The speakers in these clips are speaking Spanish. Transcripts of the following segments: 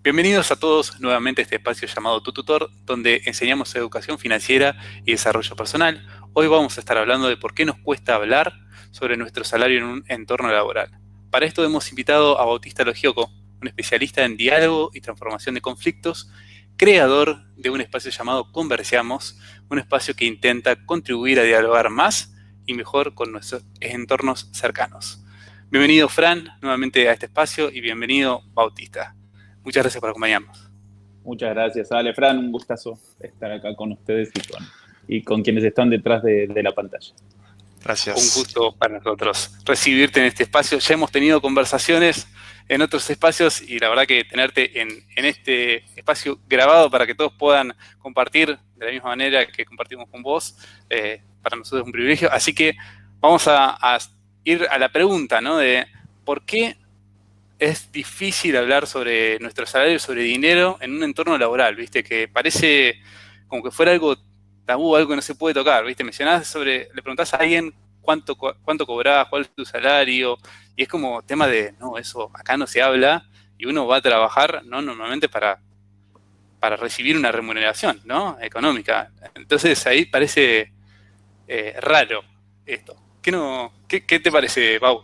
Bienvenidos a todos nuevamente a este espacio llamado Tu Tutor, donde enseñamos educación financiera y desarrollo personal. Hoy vamos a estar hablando de por qué nos cuesta hablar sobre nuestro salario en un entorno laboral. Para esto hemos invitado a Bautista Logioco, un especialista en diálogo y transformación de conflictos, creador de un espacio llamado Conversamos, un espacio que intenta contribuir a dialogar más y mejor con nuestros entornos cercanos. Bienvenido, Fran, nuevamente a este espacio y bienvenido, Bautista. Muchas gracias por acompañarnos. Muchas gracias, Ale. Fran, un gustazo estar acá con ustedes y con quienes están detrás de la pantalla. Gracias. Un gusto para nosotros recibirte en este espacio. Ya hemos tenido conversaciones en otros espacios y la verdad que tenerte en este espacio grabado para que todos puedan compartir de la misma manera que compartimos con vos, para nosotros es un privilegio. Así que vamos a ir a la pregunta, ¿no? De por qué es difícil hablar sobre nuestro salario, sobre dinero en un entorno laboral, ¿viste? Que parece como que fuera algo tabú, algo que no se puede tocar, ¿viste? Le preguntás a alguien cuánto cobrás, cuál es tu salario, y es como tema de, no, eso acá no se habla, y uno va a trabajar, ¿no? Normalmente para recibir una remuneración, ¿no? Económica. Entonces ahí parece raro esto. ¿Qué te parece, Pau?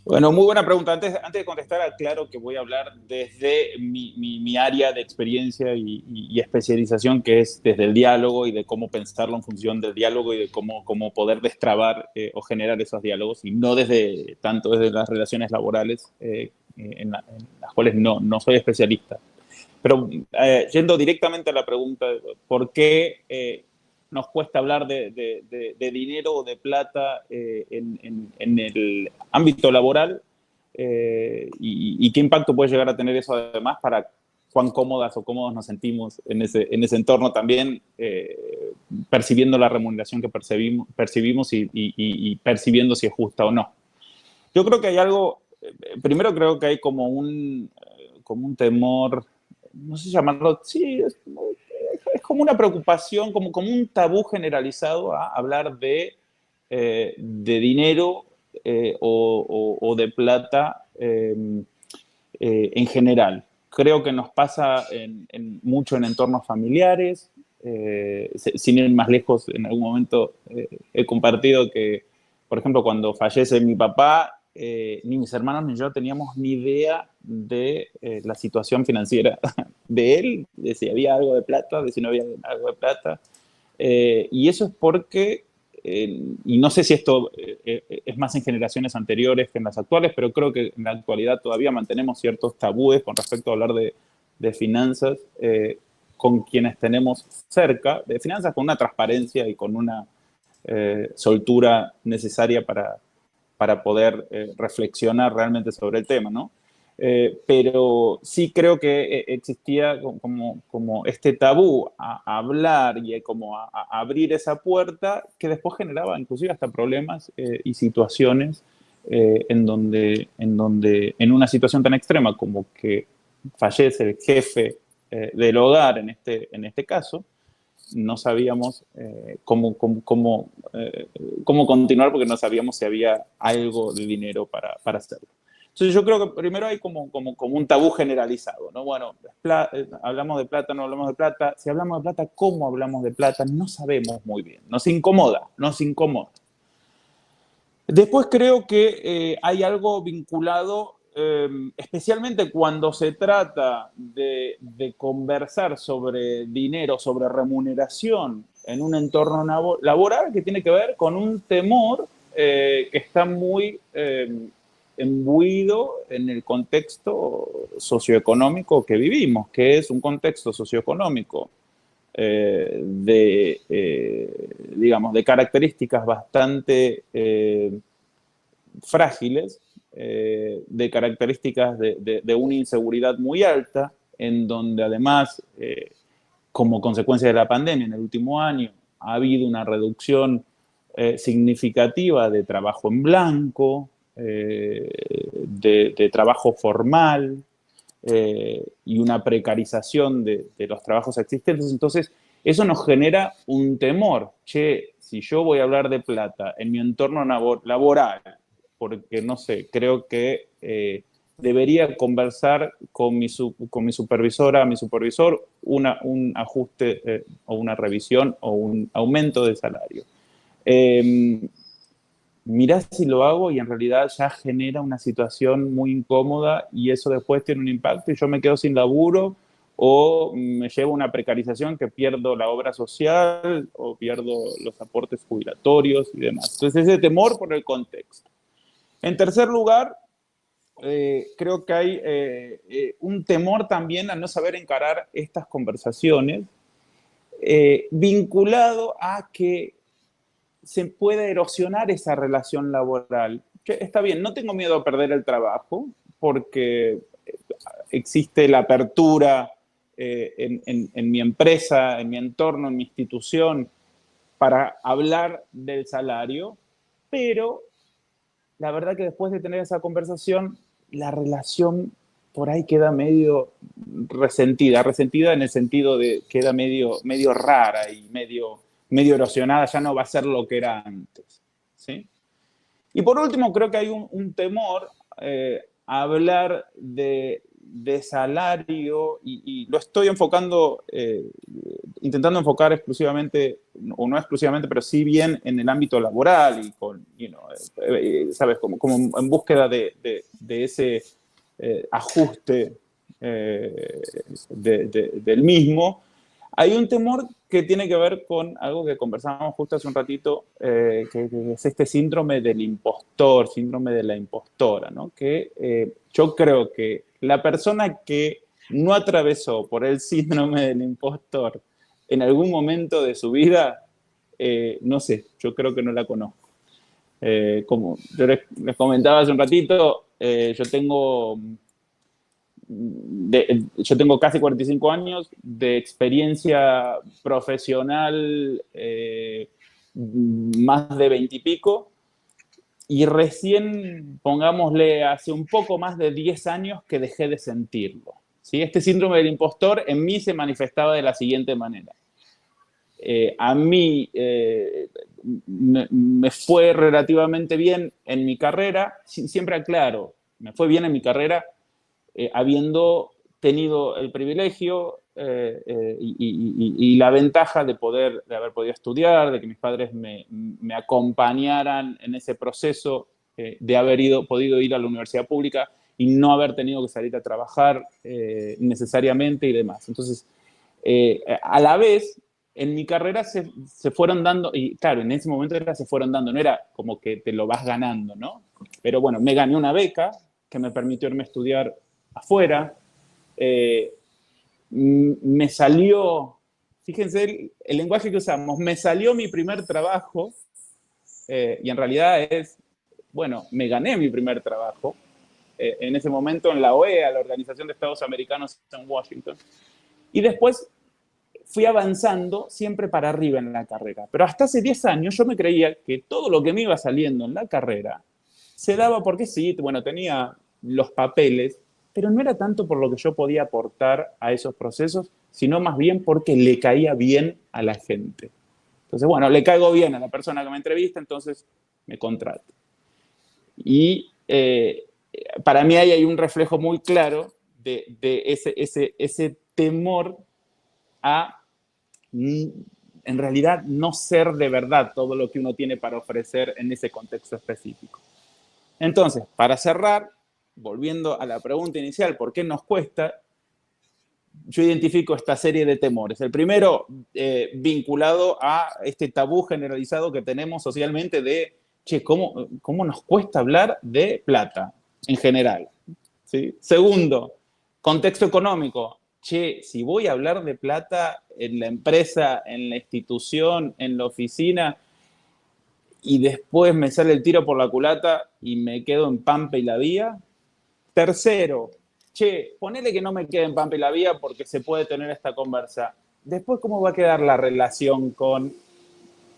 Bueno, muy buena pregunta. Antes de contestar, aclaro que voy a hablar desde mi área de experiencia y especialización, que es desde el diálogo y de cómo pensarlo en función del diálogo y de cómo poder destrabar o generar esos diálogos, y no tanto desde las relaciones laborales, en las cuales no soy especialista. Pero yendo directamente a la pregunta, ¿por qué nos cuesta hablar de dinero o de plata en el ámbito laboral? Y qué impacto puede llegar a tener eso además para cuán cómodas o cómodos nos sentimos en ese entorno también, percibiendo la remuneración que percibimos y percibiendo si es justa o no. Yo creo que hay algo, primero creo que hay como un temor, no sé llamarlo, sí, es como una preocupación, como un tabú generalizado a hablar de dinero o de plata en general. Creo que nos pasa mucho en entornos familiares. Sin ir más lejos, en algún momento he compartido que, por ejemplo, cuando fallece mi papá, ni mis hermanos ni yo teníamos ni idea de la situación financiera de él, de si había algo de plata, de si no había algo de plata. Y eso es porque, y no sé si esto es más en generaciones anteriores que en las actuales, pero creo que en la actualidad todavía mantenemos ciertos tabúes con respecto a hablar de finanzas con quienes tenemos cerca, de finanzas con una transparencia y con una soltura necesaria para poder reflexionar realmente sobre el tema, ¿no? Pero sí creo que existía como este tabú a hablar y como a abrir esa puerta que después generaba inclusive hasta problemas y situaciones en donde en una situación tan extrema como que fallece el jefe del hogar en este caso, no sabíamos cómo continuar, porque no sabíamos si había algo de dinero para hacerlo. Entonces yo creo que primero hay como un tabú generalizado, ¿no? Bueno, hablamos de plata, no hablamos de plata. Si hablamos de plata, ¿cómo hablamos de plata? No sabemos muy bien. Nos incomoda. Después creo que hay algo vinculado, especialmente cuando se trata de conversar sobre dinero, sobre remuneración en un entorno laboral, que tiene que ver con un temor que está muy embuido en el contexto socioeconómico que vivimos, que es un contexto socioeconómico digamos, de características bastante frágiles, de características de una inseguridad muy alta, en donde además, como consecuencia de la pandemia en el último año, ha habido una reducción significativa de trabajo en blanco, de trabajo formal, y una precarización de los trabajos existentes. Entonces, eso nos genera un temor. Che, si yo voy a hablar de plata en mi entorno laboral, porque, no sé, creo que debería conversar con mi supervisora, mi supervisor, un ajuste o una revisión o un aumento de salario. Mirá si lo hago y en realidad ya genera una situación muy incómoda y eso después tiene un impacto y yo me quedo sin laburo o me llevo una precarización que pierdo la obra social o pierdo los aportes jubilatorios y demás. Entonces ese temor por el contexto. En tercer lugar, creo que hay un temor también a no saber encarar estas conversaciones vinculado a que se puede erosionar esa relación laboral. Que está bien, no tengo miedo a perder el trabajo porque existe la apertura en mi empresa, en mi entorno, en mi institución, para hablar del salario, pero la verdad que después de tener esa conversación, la relación por ahí queda medio resentida en el sentido de queda medio rara y medio erosionada, ya no va a ser lo que era antes, ¿sí? Y por último, creo que hay un temor a hablar de salario y lo estoy enfocando, intentando enfocar exclusivamente, o no exclusivamente, pero sí bien en el ámbito laboral y con, ¿sabes? Como en búsqueda de ese ajuste del mismo. Hay un temor que tiene que ver con algo que conversábamos justo hace un ratito, que es este síndrome del impostor, síndrome de la impostora, ¿no? Que yo creo que la persona que no atravesó por el síndrome del impostor en algún momento de su vida, no sé, yo creo que no la conozco. Como yo les comentaba hace un ratito, yo tengo casi 45 años de experiencia profesional, más de 20 y pico, y recién, pongámosle, hace un poco más de 10 años que dejé de sentirlo, ¿sí? Este síndrome del impostor en mí se manifestaba de la siguiente manera. A mí me fue relativamente bien en mi carrera, siempre aclaro, me fue bien en mi carrera habiendo tenido el privilegio y la ventaja de haber podido estudiar, de que mis padres me acompañaran en ese proceso, de haber podido ir a la universidad pública y no haber tenido que salir a trabajar necesariamente y demás. Entonces, a la vez, en mi carrera se fueron dando, y claro, en ese momento se fueron dando, no era como que te lo vas ganando, ¿no? Pero bueno, me gané una beca que me permitió irme a estudiar afuera. Me salió, fíjense el lenguaje que usamos, me salió mi primer trabajo y en realidad bueno, me gané mi primer trabajo en ese momento en la OEA, la Organización de Estados Americanos en Washington. Y después fui avanzando siempre para arriba en la carrera. Pero hasta hace 10 años yo me creía que todo lo que me iba saliendo en la carrera se daba porque sí, bueno, tenía los papeles, pero no era tanto por lo que yo podía aportar a esos procesos, sino más bien porque le caía bien a la gente. Entonces, bueno, le caigo bien a la persona que me entrevista, entonces me contrata. Y para mí ahí hay un reflejo muy claro de ese temor a, en realidad, no ser de verdad todo lo que uno tiene para ofrecer en ese contexto específico. Entonces, para cerrar, volviendo a la pregunta inicial, ¿por qué nos cuesta? Yo identifico esta serie de temores. El primero, vinculado a este tabú generalizado que tenemos socialmente de, che, ¿cómo nos cuesta hablar de plata en general? ¿Sí? Segundo, contexto económico. Che, si voy a hablar de plata en la empresa, en la institución, en la oficina, y después me sale el tiro por la culata y me quedo en Pampa y la Vía. Tercero, che, ponele que no me quede en Pampa y la Vía porque se puede tener esta conversa. Después, ¿cómo va a quedar la relación con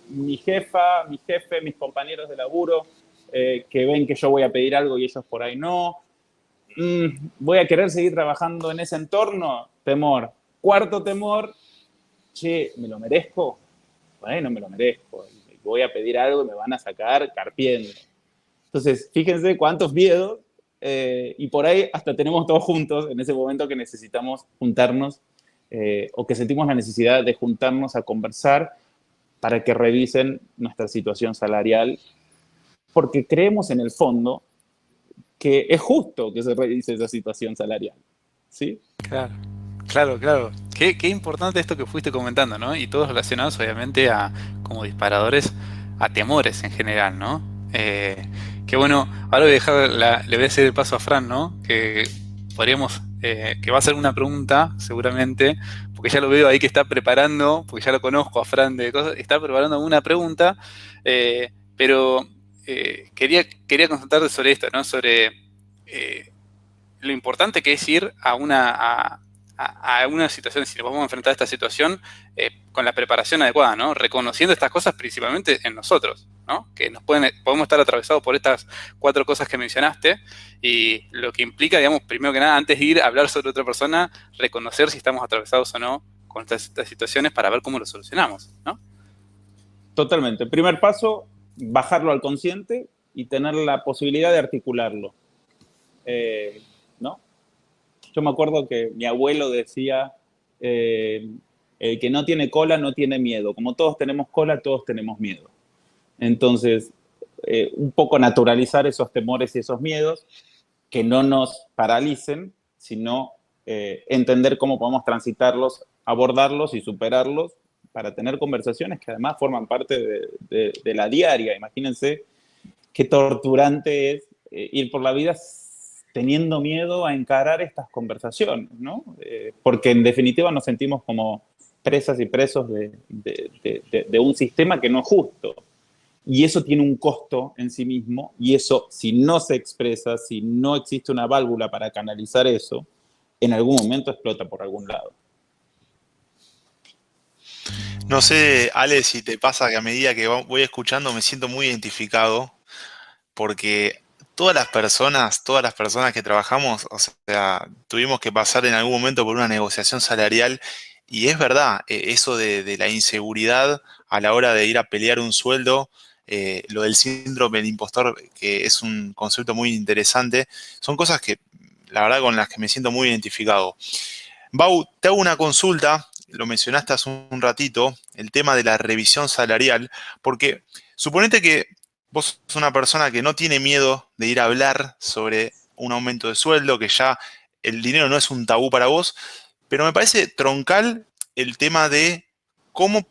mi jefa, mi jefe, mis compañeros de laburo, que ven que yo voy a pedir algo y ellos por ahí no? ¿Voy a querer seguir trabajando en ese entorno? Temor. Cuarto temor, che, ¿me lo merezco? Bueno, me lo merezco. Voy a pedir algo y me van a sacar carpiendo. Entonces, fíjense cuántos miedos y por ahí hasta tenemos todos juntos en ese momento que necesitamos juntarnos o que sentimos la necesidad de juntarnos a conversar para que revisen nuestra situación salarial, porque creemos en el fondo que es justo que se revise esa situación salarial, ¿sí? Claro, claro, claro. Qué importante esto que fuiste comentando, ¿no? Y todos relacionados, obviamente, a como disparadores, a temores en general, ¿no? Que bueno, ahora le voy a hacer el paso a Fran, ¿no? Que podríamos, que va a hacer una pregunta, seguramente, porque ya lo veo ahí que está preparando, porque ya lo conozco a Fran de cosas, está preparando una pregunta, pero quería consultarte sobre esto, ¿no? Sobre lo importante que es ir a una situación, si nos vamos a enfrentar a esta situación, con la preparación adecuada, ¿no? Reconociendo estas cosas principalmente en nosotros, ¿no? Que podemos estar atravesados por estas 4 cosas que mencionaste, y lo que implica, digamos, primero que nada, antes de ir a hablar sobre otra persona, reconocer si estamos atravesados o no con estas situaciones para ver cómo lo solucionamos, ¿no? Totalmente. Primer paso, bajarlo al consciente y tener la posibilidad de articularlo. ¿No? Yo me acuerdo que mi abuelo decía, el que no tiene cola no tiene miedo. Como todos tenemos cola, todos tenemos miedo. Entonces, un poco naturalizar esos temores y esos miedos, que no nos paralicen, sino entender cómo podemos transitarlos, abordarlos y superarlos para tener conversaciones que además forman parte de la diaria. Imagínense qué torturante es ir por la vida teniendo miedo a encarar estas conversaciones, ¿no? Porque en definitiva nos sentimos como presas y presos de un sistema que no es justo. Y eso tiene un costo en sí mismo, y eso, si no se expresa, si no existe una válvula para canalizar eso, en algún momento explota por algún lado. No sé, Ale, si te pasa que a medida que voy escuchando me siento muy identificado, porque todas las personas que trabajamos, o sea, tuvimos que pasar en algún momento por una negociación salarial, y es verdad, eso de la inseguridad a la hora de ir a pelear un sueldo, lo del síndrome del impostor, que es un concepto muy interesante, son cosas que, la verdad, con las que me siento muy identificado. Bau, te hago una consulta, lo mencionaste hace un ratito, el tema de la revisión salarial, porque suponete que vos sos una persona que no tiene miedo de ir a hablar sobre un aumento de sueldo, que ya el dinero no es un tabú para vos, pero me parece troncal el tema de cómo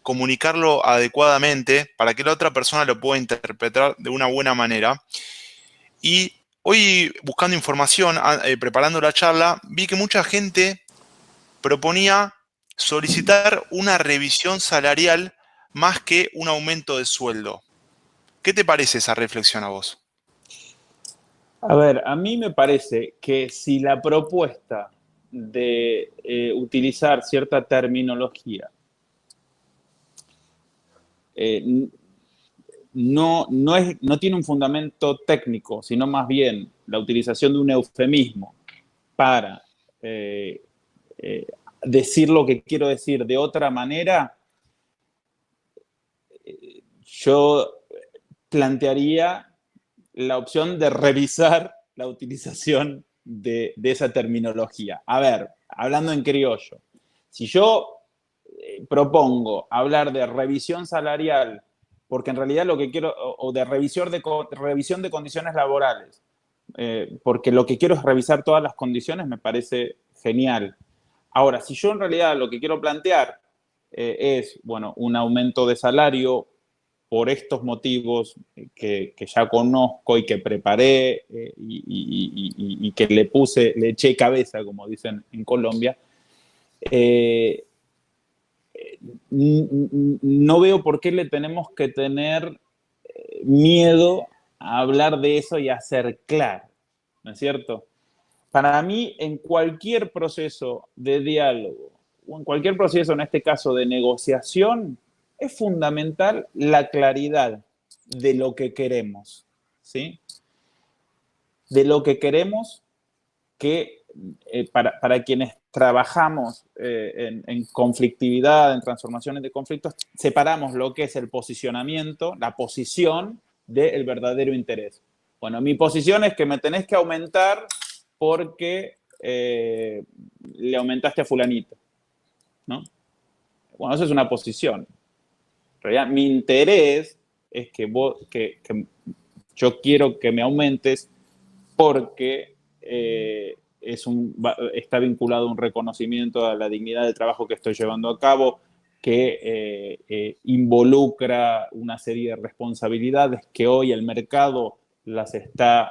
comunicarlo adecuadamente para que la otra persona lo pueda interpretar de una buena manera. Y hoy, buscando información, preparando la charla, vi que mucha gente proponía solicitar una revisión salarial más que un aumento de sueldo. ¿Qué te parece esa reflexión a vos? A ver, a mí me parece que si la propuesta de utilizar cierta terminología no tiene un fundamento técnico, sino más bien la utilización de un eufemismo para decir lo que quiero decir de otra manera, yo plantearía la opción de revisar la utilización de esa terminología. A ver, hablando en criollo, si yo propongo hablar de revisión salarial, porque en realidad lo que quiero, o de revisión de condiciones laborales, porque lo que quiero es revisar todas las condiciones, me parece genial. Ahora, si yo en realidad lo que quiero plantear es, bueno, un aumento de salario por estos motivos que ya conozco y que preparé y que le eché cabeza, como dicen en Colombia, no veo por qué le tenemos que tener miedo a hablar de eso y a ser claro, ¿no es cierto? Para mí, en cualquier proceso de diálogo, o en cualquier proceso, en este caso de negociación, es fundamental la claridad de lo que queremos, ¿sí? De lo que queremos que para quienes trabajamos en conflictividad, en transformaciones de conflictos, separamos lo que es el posicionamiento, la posición del verdadero interés. Bueno, mi posición es que me tenés que aumentar porque le aumentaste a fulanito, ¿no? Bueno, eso es una posición. En realidad, mi interés es que yo quiero que me aumentes porque está vinculado a un reconocimiento a la dignidad del trabajo que estoy llevando a cabo, que involucra una serie de responsabilidades que hoy el mercado las está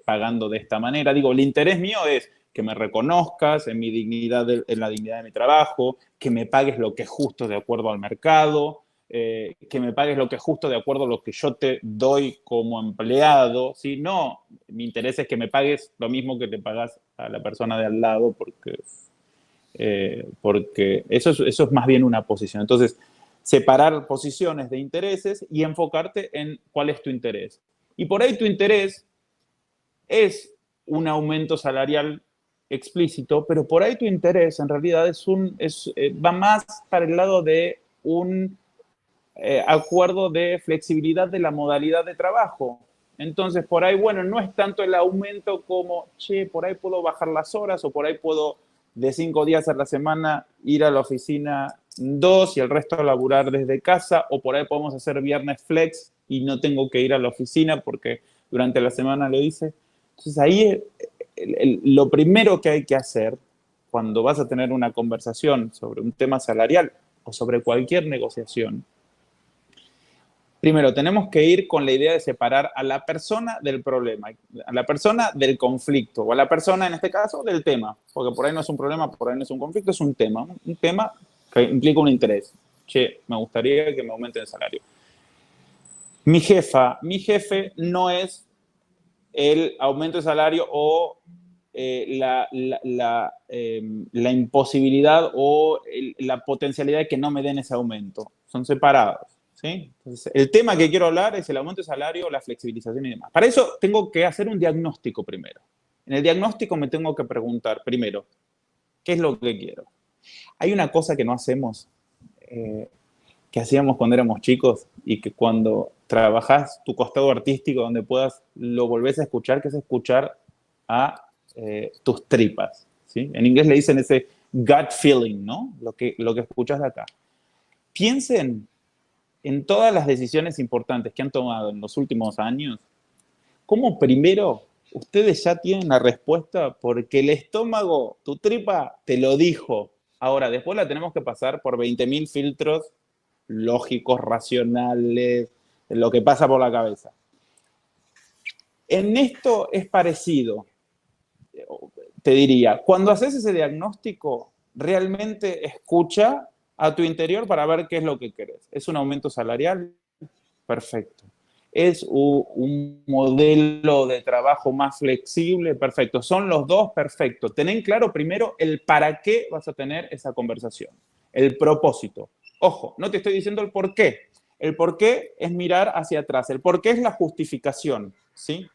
pagando de esta manera. Digo, el interés mío es que me reconozcas en mi dignidad, en la dignidad de mi trabajo, que me pagues lo que es justo de acuerdo al mercado, que me pagues lo que es justo de acuerdo a lo que yo te doy como empleado, ¿sí? No, mi interés es que me pagues lo mismo que te pagas a la persona de al lado, porque eso es más bien una posición. Entonces, separar posiciones de intereses y enfocarte en cuál es tu interés. Y por ahí tu interés es un aumento salarial explícito, pero por ahí tu interés en realidad va más para el lado de un acuerdo de flexibilidad de la modalidad de trabajo. Entonces, por ahí, bueno, no es tanto el aumento como, che, por ahí puedo bajar las horas o por ahí puedo de 5 días a la semana ir a la oficina 2 y el resto laburar desde casa, o por ahí podemos hacer viernes flex y no tengo que ir a la oficina porque durante la semana lo hice. Entonces, ahí lo primero que hay que hacer cuando vas a tener una conversación sobre un tema salarial o sobre cualquier negociación, primero, tenemos que ir con la idea de separar a la persona del problema, a la persona del conflicto, o a la persona, en este caso, del tema, porque por ahí no es un problema, por ahí no es un conflicto, es un tema que implica un interés. Che, me gustaría que me aumenten el salario. Mi jefe no es el aumento de salario o la imposibilidad o la potencialidad de que no me den ese aumento. Son separados. ¿Sí? Entonces, el tema que quiero hablar es el aumento de salario, la flexibilización y demás. Para eso tengo que hacer un diagnóstico primero. En el diagnóstico me tengo que preguntar primero, ¿qué es lo que quiero? Hay una cosa que no hacemos, que hacíamos cuando éramos chicos y que cuando trabajás tu costado artístico donde puedas, lo volvés a escuchar, que es escuchar a tus tripas. ¿Sí? En inglés le dicen ese gut feeling, ¿no? Lo que escuchás de acá. Piensen en todas las decisiones importantes que han tomado en los últimos años, ¿cómo primero ustedes ya tienen la respuesta porque el estómago, tu tripa, te lo dijo? Ahora, después la tenemos que pasar por 20.000 filtros lógicos, racionales, lo que pasa por la cabeza. En esto es parecido, te diría, cuando haces ese diagnóstico, realmente escucha a tu interior para ver qué es lo que querés. ¿Es un aumento salarial? Perfecto. ¿Es un modelo de trabajo más flexible? Perfecto. ¿Son los dos? Perfecto. Ten claro primero el para qué vas a tener esa conversación, el propósito. Ojo, no te estoy diciendo el por qué. El por qué es mirar hacia atrás. El por qué es la justificación, ¿sí?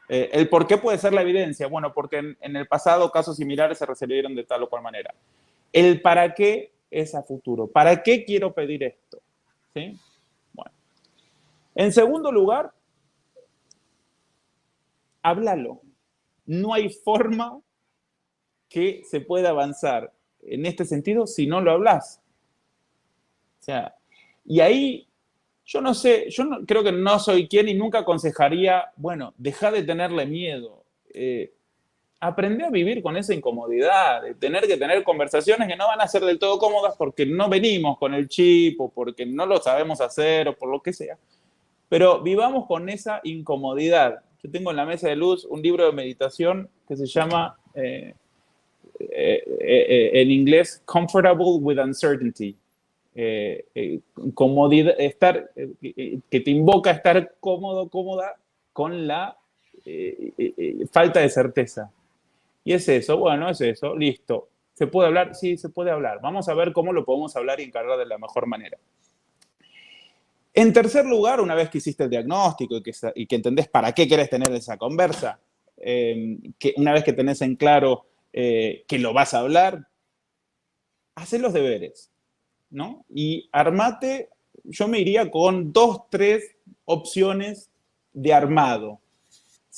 El por qué puede ser la evidencia. Bueno, porque en el pasado casos similares se resolvieron de tal o cual manera. El para qué es a futuro. ¿Para qué quiero pedir esto? ¿Sí? Bueno. En segundo lugar, háblalo. No hay forma que se pueda avanzar en este sentido si no lo hablas. O sea, y ahí yo no sé, creo que no soy quien y nunca aconsejaría, bueno, deja de tenerle miedo. Aprende a vivir con esa incomodidad, de tener que tener conversaciones que no van a ser del todo cómodas porque no venimos con el chip o porque no lo sabemos hacer o por lo que sea. Pero vivamos con esa incomodidad. Yo tengo en la mesa de luz un libro de meditación que se llama, en inglés, Comfortable with Uncertainty. Comodidad, que te invoca a estar cómodo, cómoda con la falta de certeza. Y es eso, bueno, es eso, listo. ¿Se puede hablar? Sí, se puede hablar. Vamos a ver cómo lo podemos hablar y encargar de la mejor manera. En tercer lugar, una vez que hiciste el diagnóstico y que entendés para qué querés tener esa conversa, que una vez que tenés en claro que lo vas a hablar, hacé los deberes, ¿no? Y armate, yo me iría con 2, 3 opciones de armado.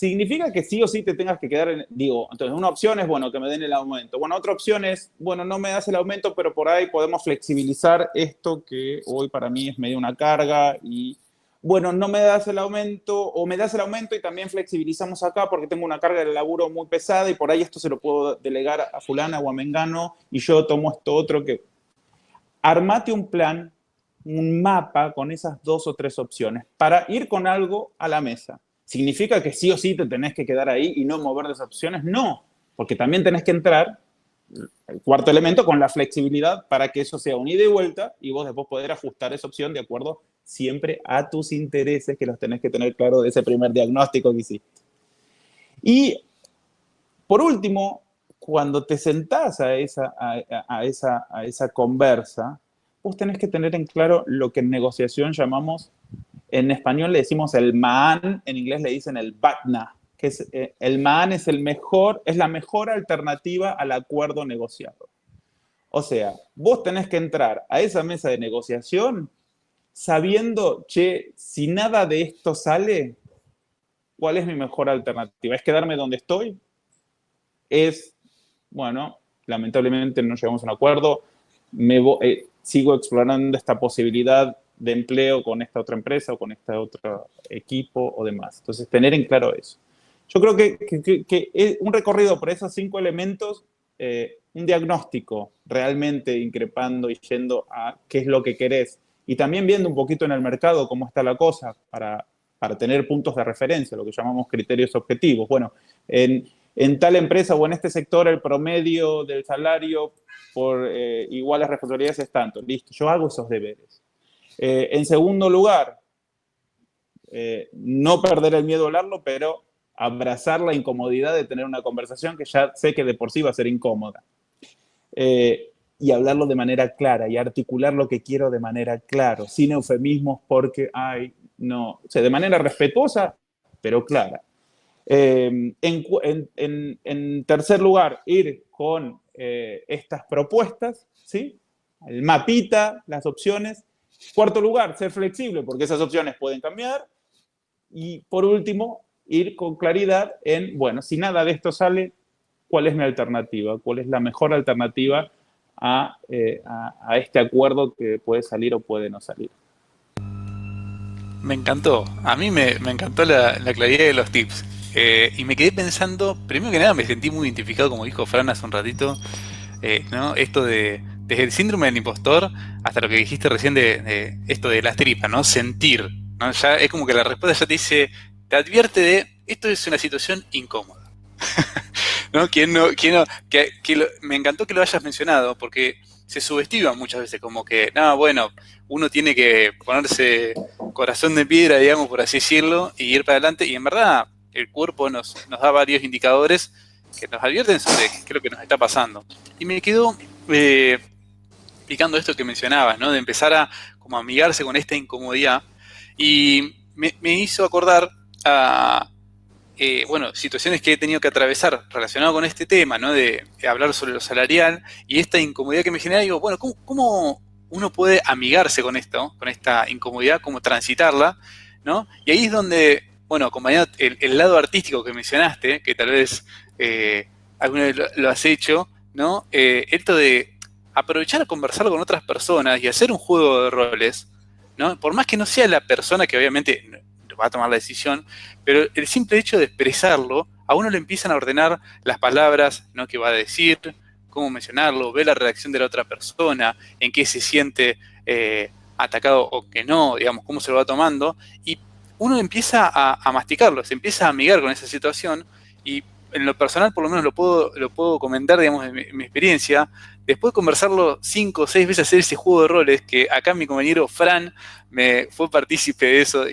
significa que sí o sí te tengas que quedar entonces una opción es, bueno, que me den el aumento. Bueno, otra opción es, bueno, no me das el aumento, pero por ahí podemos flexibilizar esto que hoy para mí es medio una carga y, bueno, no me das el aumento o me das el aumento y también flexibilizamos acá porque tengo una carga de laburo muy pesada y por ahí esto se lo puedo delegar a fulana o a mengano y yo tomo esto otro que... Armate un plan, un mapa con esas 2 o 3 opciones para ir con algo a la mesa. ¿Significa que sí o sí te tenés que quedar ahí y no mover de esas opciones? No, porque también tenés que entrar, el cuarto elemento, con la flexibilidad para que eso sea un ida y vuelta y vos después poder ajustar esa opción de acuerdo siempre a tus intereses, que los tenés que tener claro de ese primer diagnóstico que hiciste. Y por último, cuando te sentás a esa conversa, vos tenés que tener en claro lo que en negociación llamamos, en español le decimos el MAAN, en inglés le dicen el BATNA, que es, el MAAN es la mejor alternativa al acuerdo negociado. O sea, vos tenés que entrar a esa mesa de negociación sabiendo, che, si nada de esto sale, ¿cuál es mi mejor alternativa? ¿Es quedarme donde estoy? Bueno, lamentablemente no llegamos a un acuerdo, sigo explorando esta posibilidad de empleo con esta otra empresa o con este otro equipo o demás. Entonces, tener en claro eso. Yo creo que un recorrido por esos 5 elementos, un diagnóstico realmente increpando y yendo a qué es lo que querés y también viendo un poquito en el mercado cómo está la cosa para tener puntos de referencia, lo que llamamos criterios objetivos. Bueno, en tal empresa o en este sector el promedio del salario por iguales responsabilidades es tanto. Listo, yo hago esos deberes. En segundo lugar, no perder el miedo a hablarlo, pero abrazar la incomodidad de tener una conversación que ya sé que de por sí va a ser incómoda. Y hablarlo de manera clara y articular lo que quiero de manera clara, sin eufemismos porque, no, o sea, de manera respetuosa, pero clara. En tercer lugar, ir con estas propuestas, ¿sí? El mapita, las opciones. Cuarto lugar, ser flexible, porque esas opciones pueden cambiar. Y por último, ir con claridad en, bueno, si nada de esto sale, ¿cuál es mi alternativa? ¿Cuál es la mejor alternativa a este acuerdo que puede salir o puede no salir? Me encantó. A mí me encantó la claridad de los tips. Y me quedé pensando, primero que nada me sentí muy identificado, como dijo Fran hace un ratito, ¿no? Esto desde el síndrome del impostor hasta lo que dijiste recién de esto de las tripas, ¿no? Sentir, ¿no? Ya es como que la respuesta ya te dice, te advierte de, esto es una situación incómoda. ¿No? Me encantó que lo hayas mencionado, porque se subestima muchas veces, como que, no, bueno, uno tiene que ponerse corazón de piedra, digamos, por así decirlo, y ir para adelante, y en verdad el cuerpo nos da varios indicadores que nos advierten sobre qué es lo que nos está pasando. Y me quedó explicando esto que mencionabas, ¿no? De empezar a como amigarse con esta incomodidad, y me hizo acordar a bueno, situaciones que he tenido que atravesar relacionado con este tema, ¿no? De hablar sobre lo salarial y esta incomodidad que me genera. Digo, bueno, ¿cómo uno puede amigarse con esto, con esta incomodidad, cómo transitarla, ¿no? Y ahí es donde, bueno, acompañado el lado artístico que mencionaste, que tal vez alguna vez lo has hecho, ¿no? Esto de aprovechar a conversar con otras personas y hacer un juego de roles, ¿no? Por más que no sea la persona que obviamente va a tomar la decisión, pero el simple hecho de expresarlo, a uno le empiezan a ordenar las palabras, ¿no? Que va a decir, cómo mencionarlo, ver la reacción de la otra persona, en qué se siente atacado o que no, digamos, cómo se lo va tomando, y uno empieza a masticarlo, se empieza a amigar con esa situación, y en lo personal por lo menos lo puedo comentar, digamos, en mi experiencia, después de conversarlo 5 o 6 veces, hacer ese juego de roles, que acá mi compañero Fran me fue partícipe de eso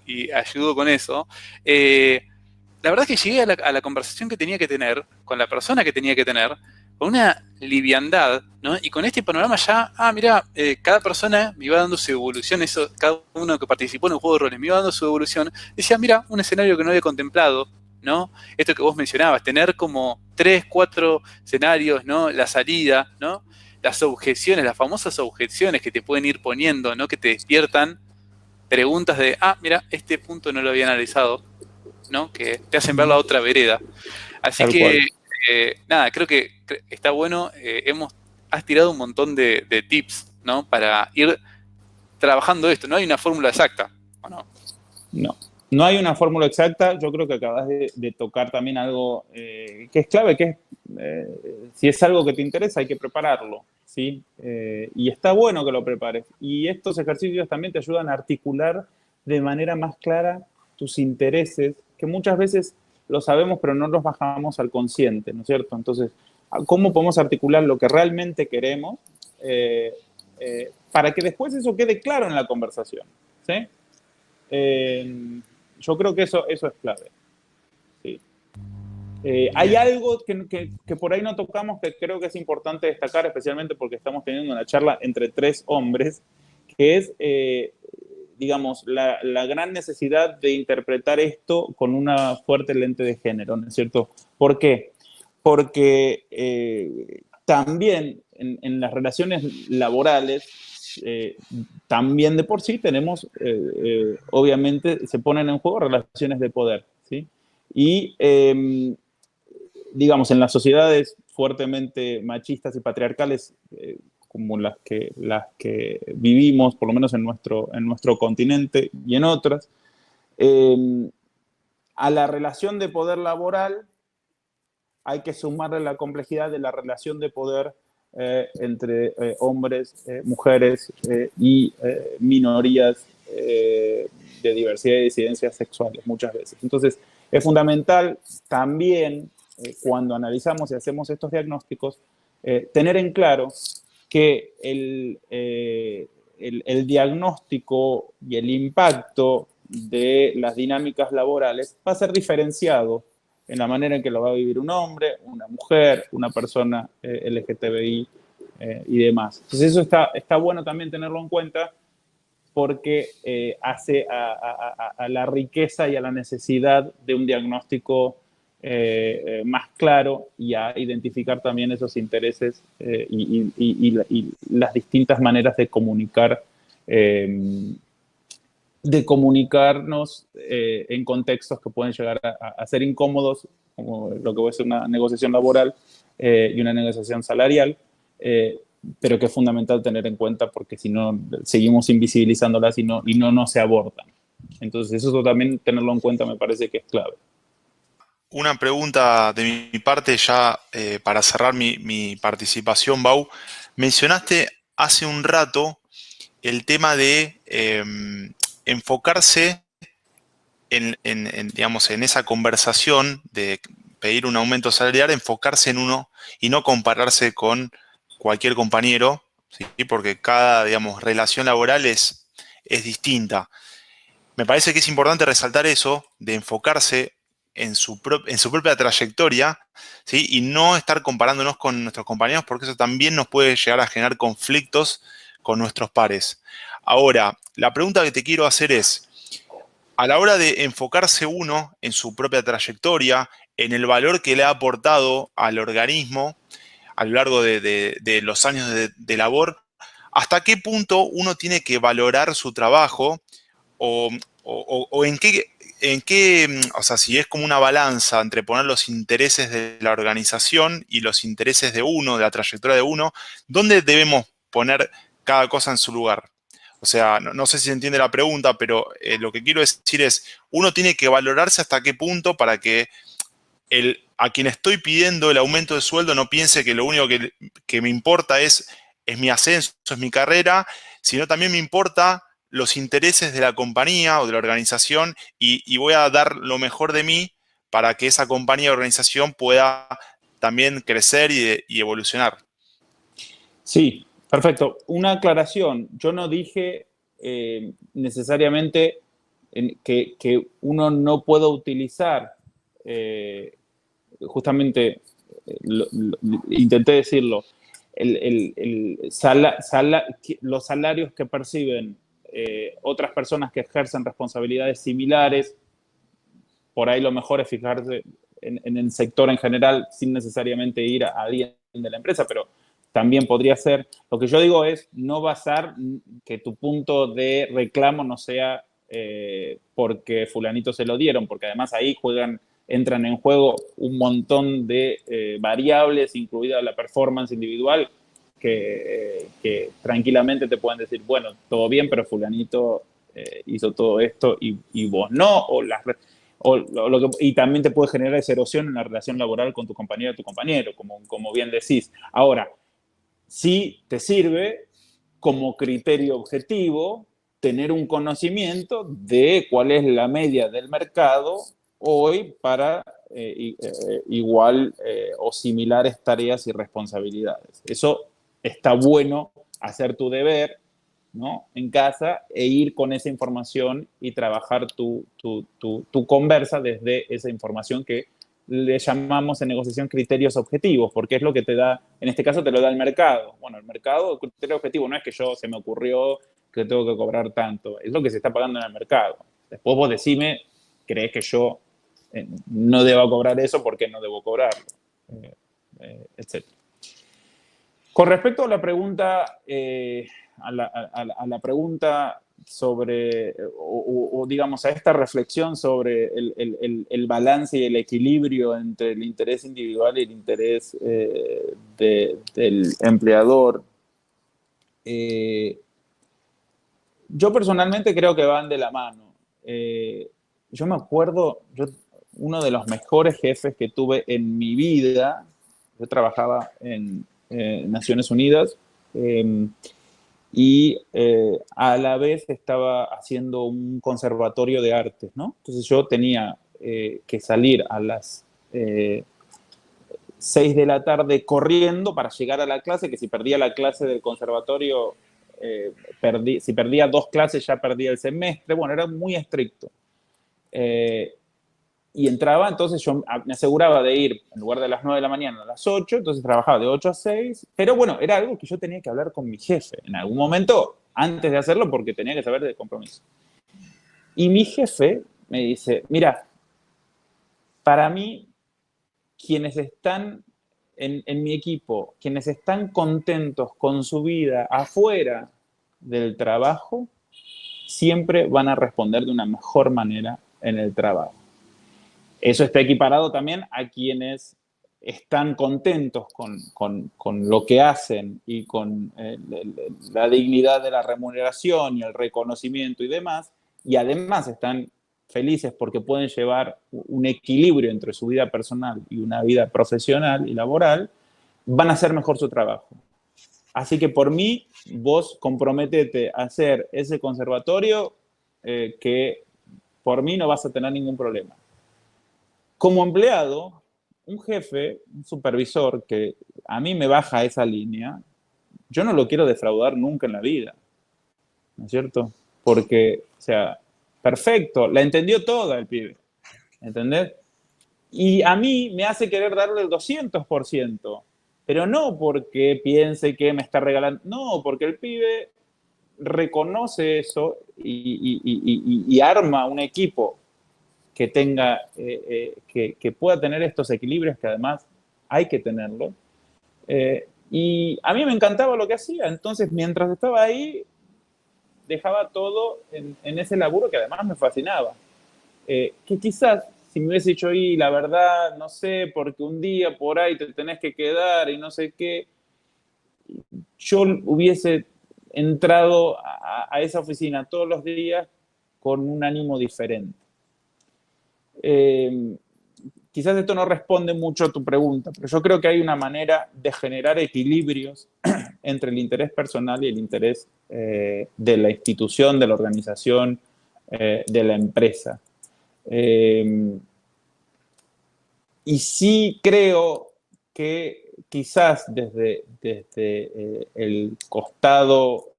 y ayudó con eso, la verdad es que llegué a la conversación que tenía que tener, con la persona que tenía que tener, con una liviandad, ¿no? Y con este panorama ya, mirá, cada persona me iba dando su evolución, eso, cada uno que participó en el juego de roles me iba dando su evolución, decía, mira, un escenario que no había contemplado, ¿no? Esto que vos mencionabas, tener como 3, 4 escenarios, ¿no? La salida, ¿no? Las objeciones, las famosas objeciones que te pueden ir poniendo, ¿no? Que te despiertan preguntas de, mira, este punto no lo había analizado. ¿no? Que te hacen ver la otra vereda. Así Tal que, cual. nada, creo que está bueno. Has tirado un montón de tips, ¿no? Para ir trabajando esto. No hay una fórmula exacta, ¿o no? No, no hay una fórmula exacta. Yo creo que acabas de tocar también algo que es clave, que es, si es algo que te interesa, hay que prepararlo, ¿sí? Y está bueno que lo prepares. Y estos ejercicios también te ayudan a articular de manera más clara tus intereses, que muchas veces lo sabemos, pero no los bajamos al consciente, ¿no es cierto? Entonces, ¿cómo podemos articular lo que realmente queremos para que después eso quede claro en la conversación? ¿Sí? Yo creo que eso es clave. Sí. Hay Bien. algo que por ahí no tocamos que creo que es importante destacar, especialmente porque estamos teniendo una charla entre tres hombres, que es, digamos, la gran necesidad de interpretar esto con una fuerte lente de género, ¿no es cierto? ¿Por qué? Porque también en las relaciones laborales, también de por sí tenemos, obviamente, se ponen en juego relaciones de poder, ¿sí? Y, digamos, en las sociedades fuertemente machistas y patriarcales, como las que vivimos, por lo menos en nuestro continente y en otras, eh, a la relación de poder laboral hay que sumarle la complejidad de la relación de poder entre hombres, mujeres y minorías de diversidad y disidencias sexuales muchas veces. Entonces, es fundamental también cuando analizamos y hacemos estos diagnósticos, tener en claro que el diagnóstico y el impacto de las dinámicas laborales va a ser diferenciado en la manera en que lo va a vivir un hombre, una mujer, una persona LGTBI y demás. Entonces eso está bueno también tenerlo en cuenta porque hace a la riqueza y a la necesidad de un diagnóstico más claro y a identificar también esos intereses y las distintas maneras de comunicarnos en contextos que pueden llegar a ser incómodos, como lo que puede ser una negociación laboral y una negociación salarial, pero que es fundamental tener en cuenta porque si no, seguimos invisibilizándolas y no se abordan. Entonces, eso también tenerlo en cuenta me parece que es clave. Una pregunta de mi parte ya para cerrar mi participación, Bau. Mencionaste hace un rato el tema de enfocarse digamos, en esa conversación de pedir un aumento salarial, enfocarse en uno y no compararse con cualquier compañero, ¿sí? Porque cada, digamos, relación laboral es distinta. Me parece que es importante resaltar eso, de enfocarse en su propia trayectoria, ¿sí? Y no estar comparándonos con nuestros compañeros, porque eso también nos puede llegar a generar conflictos con nuestros pares. Ahora, la pregunta que te quiero hacer es, a la hora de enfocarse uno en su propia trayectoria, en el valor que le ha aportado al organismo a lo largo de los años de labor, ¿hasta qué punto uno tiene que valorar su trabajo o, o en qué, o sea, si es como una balanza entre poner los intereses de la organización y los intereses de uno, de la trayectoria de uno, ¿dónde debemos poner cada cosa en su lugar? O sea, no sé si se entiende la pregunta, pero lo que quiero decir es, uno tiene que valorarse hasta qué punto para que a quien estoy pidiendo el aumento de sueldo no piense que lo único que me importa es mi ascenso, es mi carrera, sino también me importa los intereses de la compañía o de la organización y voy a dar lo mejor de mí para que esa compañía o organización pueda también crecer y evolucionar. Sí, perfecto. Una aclaración. Yo no dije necesariamente que uno no pueda utilizar, justamente, intenté decirlo, los salarios que perciben otras personas que ejercen responsabilidades similares, por ahí lo mejor es fijarse en el sector en general sin necesariamente ir a alguien de la empresa, pero también podría ser. Lo que yo digo es no basar que tu punto de reclamo no sea porque fulanito se lo dieron, porque además ahí entran en juego un montón de variables, incluida la performance individual, que tranquilamente te pueden decir, bueno, todo bien, pero fulanito hizo todo esto y vos no, y también te puede generar esa erosión en la relación laboral con tu compañero o tu compañero, como bien decís. Ahora, sí te sirve como criterio objetivo tener un conocimiento de cuál es la media del mercado hoy para igual o similares tareas y responsabilidades. Eso está bueno, hacer tu deber, ¿no?, en casa, e ir con esa información y trabajar tu conversa desde esa información que le llamamos en negociación criterios objetivos, porque es lo que te da, en este caso te lo da el mercado. Bueno, el mercado, criterio objetivo, no es que se me ocurrió que tengo que cobrar tanto, es lo que se está pagando en el mercado. Después vos decime, ¿crees que yo no debo cobrar eso? ¿Por qué no debo cobrarlo? Etc. Con respecto a la pregunta, a la pregunta sobre, o digamos, a esta reflexión sobre el balance y el equilibrio entre el interés individual y el interés del empleador, yo personalmente creo que van de la mano. Yo me acuerdo, uno de los mejores jefes que tuve en mi vida, yo trabajaba en Naciones Unidas, y a la vez estaba haciendo un conservatorio de artes, ¿no? Entonces yo tenía que salir a las 6 de la tarde corriendo para llegar a la clase, que si perdía la clase del conservatorio, si perdía 2 clases ya perdía el semestre. Bueno, era muy estricto. Y entraba, entonces yo me aseguraba de ir en lugar de las 9 de la mañana a las 8, entonces trabajaba de 8 a 6, pero bueno, era algo que yo tenía que hablar con mi jefe en algún momento antes de hacerlo, porque tenía que saber de compromiso. Y mi jefe me dice, mira, para mí, quienes están en mi equipo, quienes están contentos con su vida afuera del trabajo, siempre van a responder de una mejor manera en el trabajo. Eso está equiparado también a quienes están contentos con lo que hacen y con la dignidad de la remuneración y el reconocimiento y demás, y además están felices porque pueden llevar un equilibrio entre su vida personal y una vida profesional y laboral, van a hacer mejor su trabajo. Así que por mí, vos comprométete a hacer ese conservatorio, que por mí no vas a tener ningún problema. Como empleado, un jefe, un supervisor que a mí me baja esa línea, yo no lo quiero defraudar nunca en la vida, ¿no es cierto? Porque, o sea, perfecto, la entendió toda el pibe, ¿entendés? Y a mí me hace querer darle el 200%, pero no porque piense que me está regalando, no, porque el pibe reconoce eso y arma un equipo que tenga, que pueda tener estos equilibrios, que además hay que tenerlo. Y a mí me encantaba lo que hacía, entonces mientras estaba ahí, dejaba todo en ese laburo que además me fascinaba. Que quizás, si me hubiese dicho, y la verdad, no sé, porque un día por ahí te tenés que quedar y no sé qué, yo hubiese entrado a esa oficina todos los días con un ánimo diferente. Quizás esto no responde mucho a tu pregunta, pero yo creo que hay una manera de generar equilibrios entre el interés personal y el interés de la institución, de la organización, de la empresa. Y sí creo que quizás desde el costado,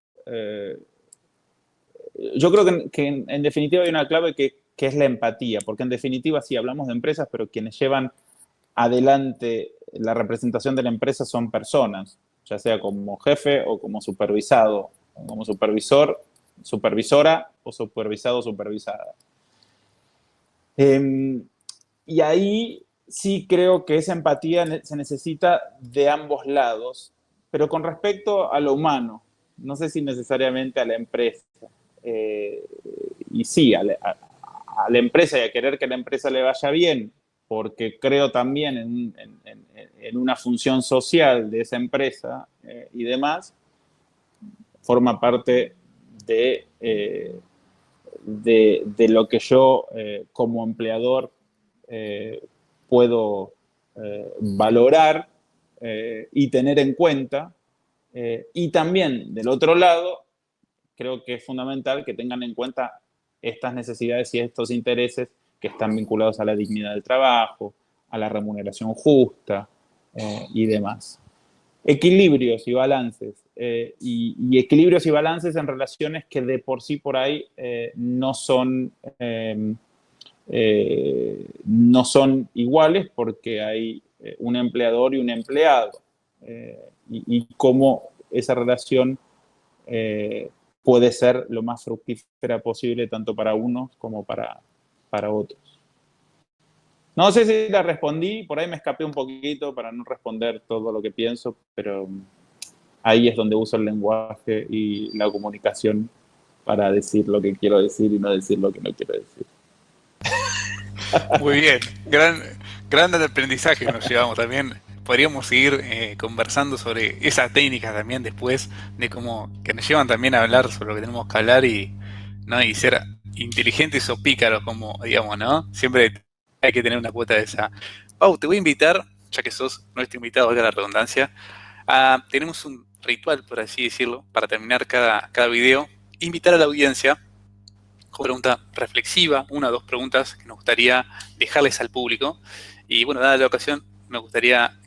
yo creo que en definitiva hay una clave que es la empatía, porque en definitiva sí hablamos de empresas, pero quienes llevan adelante la representación de la empresa son personas, ya sea como jefe o como supervisado, o como supervisor, supervisora o supervisado o supervisada. Y ahí sí creo que esa empatía se necesita de ambos lados, pero con respecto a lo humano, no sé si necesariamente a la empresa. y sí, a la empresa y a querer que la empresa le vaya bien, porque creo también en una función social de esa empresa y demás, forma parte de lo que yo como empleador puedo valorar y tener en cuenta. Y también, del otro lado, creo que es fundamental que tengan en cuenta estas necesidades y estos intereses que están vinculados a la dignidad del trabajo, a la remuneración justa y demás. Equilibrios y balances. Y equilibrios y balances en relaciones que de por sí por ahí no son iguales porque hay un empleador y un empleado. Y cómo esa relación puede ser lo más fructífera posible tanto para unos como para otros. No sé si la respondí, por ahí me escapé un poquito para no responder todo lo que pienso, pero ahí es donde uso el lenguaje y la comunicación para decir lo que quiero decir y no decir lo que no quiero decir. Muy bien, gran aprendizaje nos llevamos también. Podríamos seguir conversando sobre esas técnicas también después, de cómo que nos llevan también a hablar sobre lo que tenemos que hablar y, ¿no? Y ser inteligentes o pícaros, como digamos, ¿no? Siempre hay que tener una cuota de esa. Pau, te voy a invitar, ya que sos nuestro invitado, valga la redundancia, tenemos un ritual, por así decirlo, para terminar cada video, invitar a la audiencia con pregunta reflexiva, una o dos preguntas que nos gustaría dejarles al público. Y bueno, dada la ocasión, me gustaría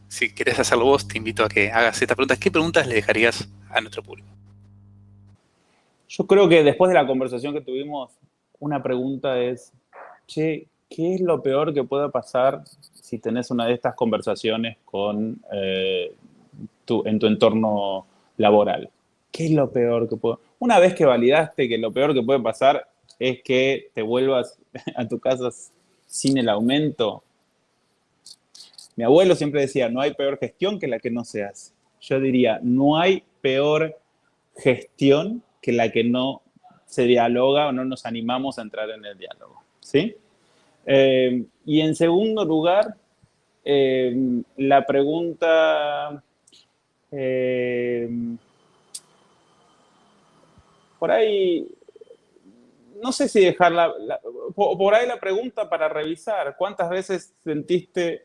si querés hacerlo vos, te invito a que hagas estas preguntas. ¿Qué preguntas le dejarías a nuestro público? Yo creo que después de la conversación que tuvimos, una pregunta es, che, ¿qué es lo peor que pueda pasar si tenés una de estas conversaciones en tu entorno laboral? ¿Qué es lo peor que puede? Una vez que validaste que lo peor que puede pasar es que te vuelvas a tu casa sin el aumento. Mi abuelo siempre decía, no hay peor gestión que la que no se hace. Yo diría, no hay peor gestión que la que no se dialoga o no nos animamos a entrar en el diálogo. ¿Sí? Y en segundo lugar, la pregunta... por ahí, no sé si dejarla, por ahí la pregunta para revisar, ¿cuántas veces sentiste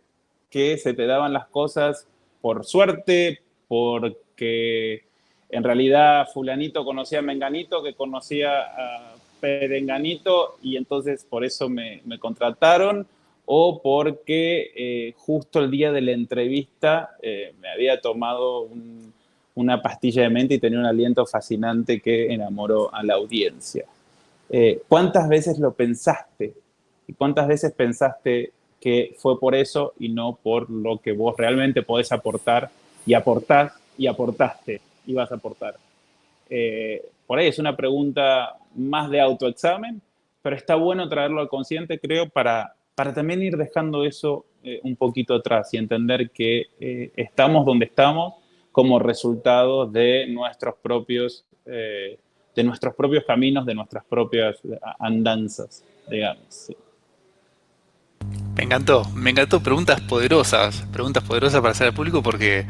que se te daban las cosas por suerte, porque en realidad fulanito conocía a menganito, que conocía a perenganito y entonces por eso me contrataron? O porque justo el día de la entrevista me había tomado una pastilla de menta y tenía un aliento fascinante que enamoró a la audiencia. ¿Cuántas veces lo pensaste? ¿Y cuántas veces pensaste que fue por eso y no por lo que vos realmente podés aportar y aportás y aportaste y vas a aportar? Por ahí es una pregunta más de autoexamen, pero está bueno traerlo al consciente, creo, para también ir dejando eso un poquito atrás y entender que estamos donde estamos como resultado de nuestros propios caminos, de nuestras propias andanzas, digamos. Sí. Me encantó preguntas poderosas para hacer al público porque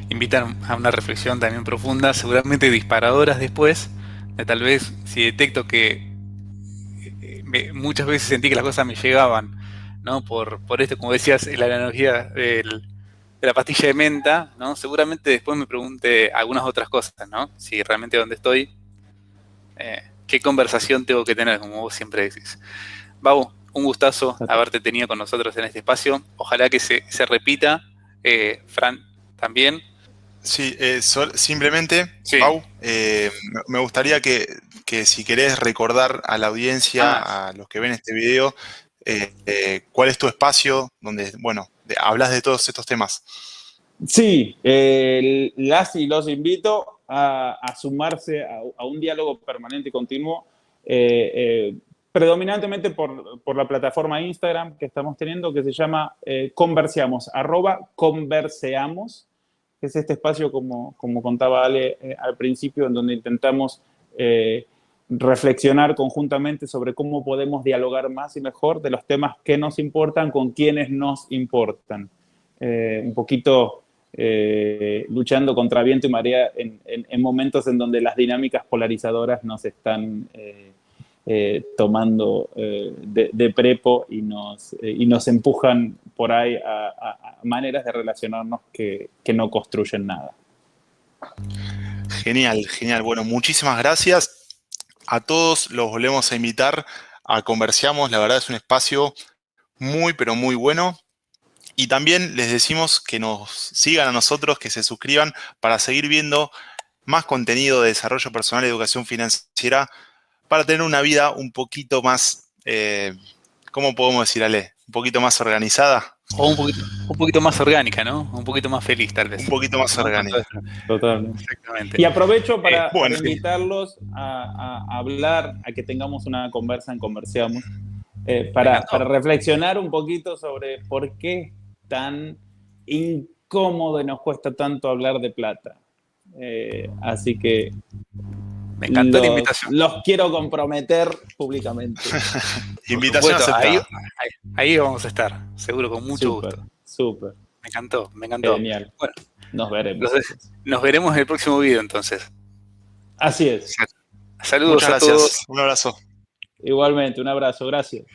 invitan a una reflexión también profunda, seguramente disparadoras después, de tal vez si detecto que muchas veces sentí que las cosas me llegaban, ¿no? Por esto, como decías, la analogía de la pastilla de menta, ¿no? Seguramente después me pregunte algunas otras cosas, ¿no? Si realmente donde estoy, qué conversación tengo que tener, como vos siempre decís. Bau, un gustazo haberte tenido con nosotros en este espacio. Ojalá que se repita. Fran, también. Sí, simplemente, Sí. Pau, me gustaría que si querés recordar a la audiencia, a los que ven este video, cuál es tu espacio donde, bueno, hablas de todos estos temas. Sí, las y los invito a sumarse a un diálogo permanente y continuo, predominantemente por la plataforma Instagram que estamos teniendo, que se llama Converseamos, @Converseamos, que es este espacio, como contaba Ale al principio, en donde intentamos reflexionar conjuntamente sobre cómo podemos dialogar más y mejor de los temas que nos importan con quienes nos importan. Un poquito luchando contra viento y marea en momentos en donde las dinámicas polarizadoras nos están tomando de prepo y nos empujan por ahí a maneras de relacionarnos que no construyen nada. Genial, genial. Bueno, muchísimas gracias. A todos los volvemos a invitar a Conversamos. La verdad es un espacio muy, pero muy bueno. Y también les decimos que nos sigan a nosotros, que se suscriban para seguir viendo más contenido de desarrollo personal y educación financiera para tener una vida un poquito más, ¿cómo podemos decir, Ale? Un poquito más organizada. O un poquito más orgánica, ¿no? Un poquito más feliz, tal vez. Un poquito más orgánica. Totalmente. Exactamente. Y aprovecho para bueno, invitarlos a hablar, a que tengamos una conversa en Conversamos, para reflexionar un poquito sobre por qué tan incómodo y nos cuesta tanto hablar de plata. Así que me encantó la invitación. Los quiero comprometer públicamente. Invitación aceptada. Ahí vamos a estar, seguro, con mucho gusto. Súper. Me encantó, me encantó. Genial. Bueno, nos veremos. Nos veremos en el próximo video, entonces. Así es. Saludos Muchas a gracias. todos. Un abrazo. Igualmente, un abrazo. Gracias.